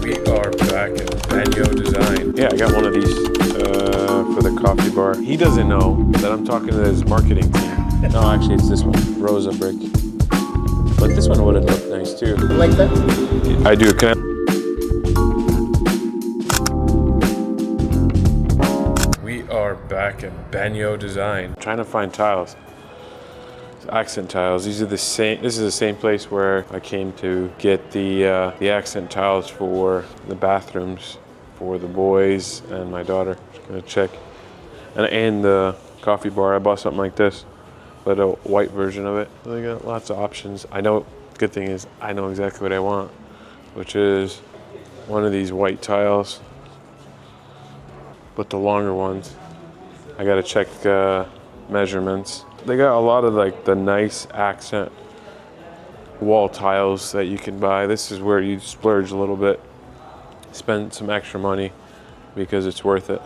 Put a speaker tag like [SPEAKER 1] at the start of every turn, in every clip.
[SPEAKER 1] We are back at Bagnodesign. Yeah, I got one of these for the coffee bar. He doesn't know that I'm talking to his marketing team. No, actually, it's this one, Rosa brick. But this one would have looked nice too.
[SPEAKER 2] Like that?
[SPEAKER 1] I do. Can I? We are back at Bagnodesign. Trying to find tiles. Accent tiles. These are the same. This is the same place where I came to get the accent tiles for the bathrooms for the boys and my daughter. Just gonna check. And the coffee bar. I bought something like this, but a white version of it. They got lots of options. I know. Good thing is I know exactly what I want, which is one of these white tiles, but the longer ones. I gotta check measurements. They got a lot of like the nice accent wall tiles that you can buy. This is where you splurge a little bit, spend some extra money because it's worth it.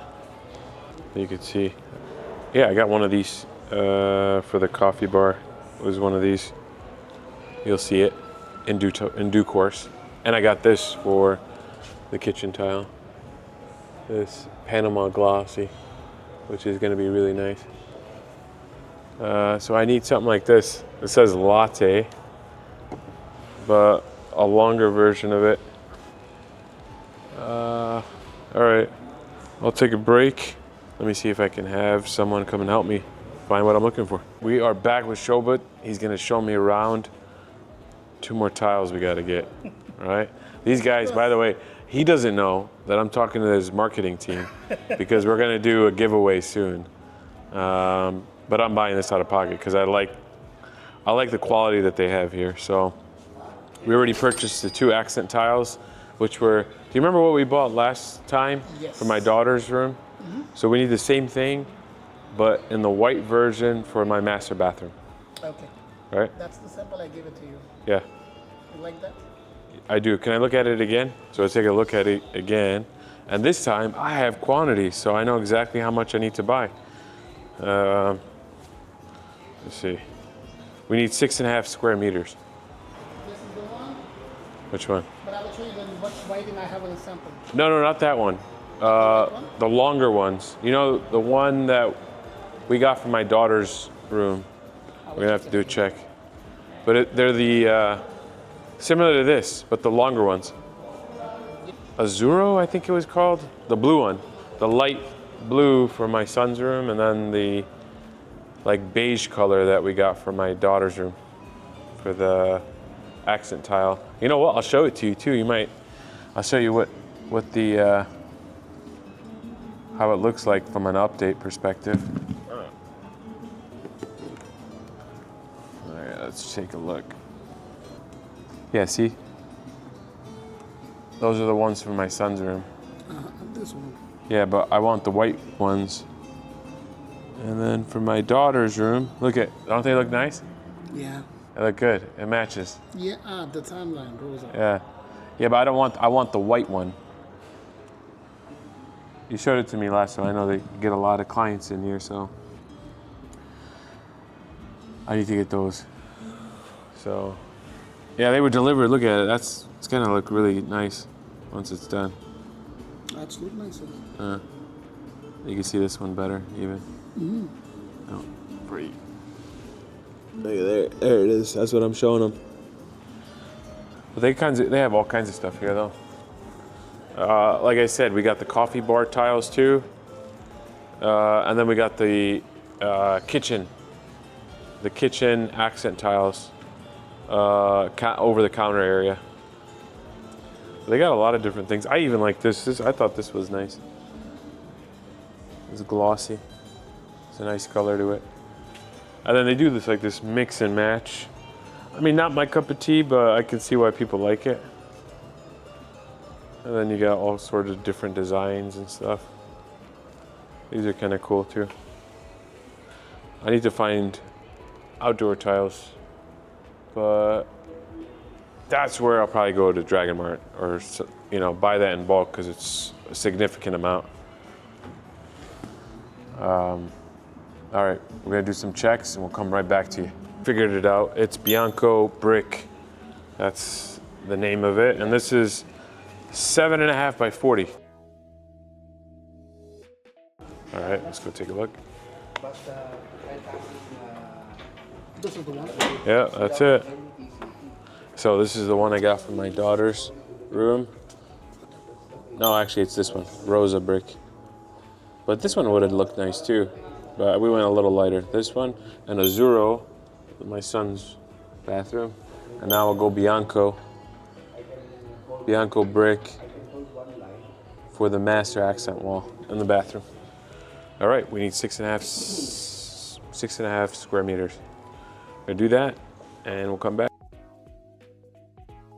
[SPEAKER 1] You can see. Yeah, I got one of these for the coffee bar. It was one of these. You'll see it in due course. And I got this for the kitchen tile. This Panama glossy, which is gonna be really nice. So I need something like this. It says latte, but a longer version of it. All right, I'll take a break. Let me see if I can have someone come and help me find what I'm looking for. We are back with Shobut. He's gonna show me around. 2 more tiles we gotta get, all right? These guys, by the way, he doesn't know that I'm talking to his marketing team because we're gonna do a giveaway soon. But I'm buying this out of pocket because I like the quality that they have here. So we already purchased the 2 accent tiles, which were, do you remember what we bought last time?
[SPEAKER 2] Yes.
[SPEAKER 1] For my daughter's room? Mm-hmm. So we need the same thing, but in the white version for my master bathroom.
[SPEAKER 2] Okay.
[SPEAKER 1] Right?
[SPEAKER 2] That's the sample I gave it to you.
[SPEAKER 1] Yeah.
[SPEAKER 2] You like that?
[SPEAKER 1] I do. Can I look at it again? So I take a look at it again. And this time I have quantity, so I know exactly how much I need to buy. Let's see. We need 6.5 square meters.
[SPEAKER 2] This is the one?
[SPEAKER 1] Which one?
[SPEAKER 2] But I will show you the what whiting I have on the sample.
[SPEAKER 1] No, not that one.
[SPEAKER 2] One?
[SPEAKER 1] The longer ones. You know, the one that we got from my daughter's room. We're gonna have to do a check. But they're the, similar to this, but the longer ones. Azuro, I think it was called. The blue one. The light blue for my son's room, and then the like beige color that we got for my daughter's room for the accent tile. You know what? I'll show it to you too. I'll show you what the how it looks like from an update perspective. All right, let's take a look. Yeah, see? Those are the ones from my son's room.
[SPEAKER 2] This one.
[SPEAKER 1] Yeah, but I want the white ones. And then for my daughter's room, don't they look nice?
[SPEAKER 2] Yeah.
[SPEAKER 1] They look good. It matches.
[SPEAKER 2] Yeah, the timeline, Rosa.
[SPEAKER 1] Yeah, but I want the white one. You showed it to me last time. I know they get a lot of clients in here, so I need to get those. So, yeah, they were delivered. Look at it. It's gonna look really nice once it's done.
[SPEAKER 2] That's look nice.
[SPEAKER 1] You can see this one better, even.
[SPEAKER 2] Mm-hmm.
[SPEAKER 1] Oh, pretty. Look at there it is. That's what I'm showing them. But they have all kinds of stuff here, though. Like I said, we got the coffee bar tiles too, and then we got the kitchen accent tiles over the counter area. They got a lot of different things. I even like this. I thought this was nice. It's glossy. It's a nice color to it. And then they do this mix and match. I mean, not my cup of tea, but I can see why people like it. And then you got all sorts of different designs and stuff. These are kind of cool too. I need to find outdoor tiles, but that's where I'll probably go to Dragon Mart or buy that in bulk because it's a significant amount. All right, we're gonna do some checks and we'll come right back to you. Figured it out. It's Bianco Brick. That's the name of it. And this is 7.5 by 40. All right, let's go take a look.
[SPEAKER 2] This is the one.
[SPEAKER 1] Yeah, that's it. So this is the one I got from my daughter's room. No, actually it's this one, Rosa brick. But this one would have looked nice too. But we went a little lighter. This one and Azzurro, my son's bathroom. And now we'll go Bianco brick for the master accent wall in the bathroom. All right, we need 6.5 square meters. We'll do that and we'll come back.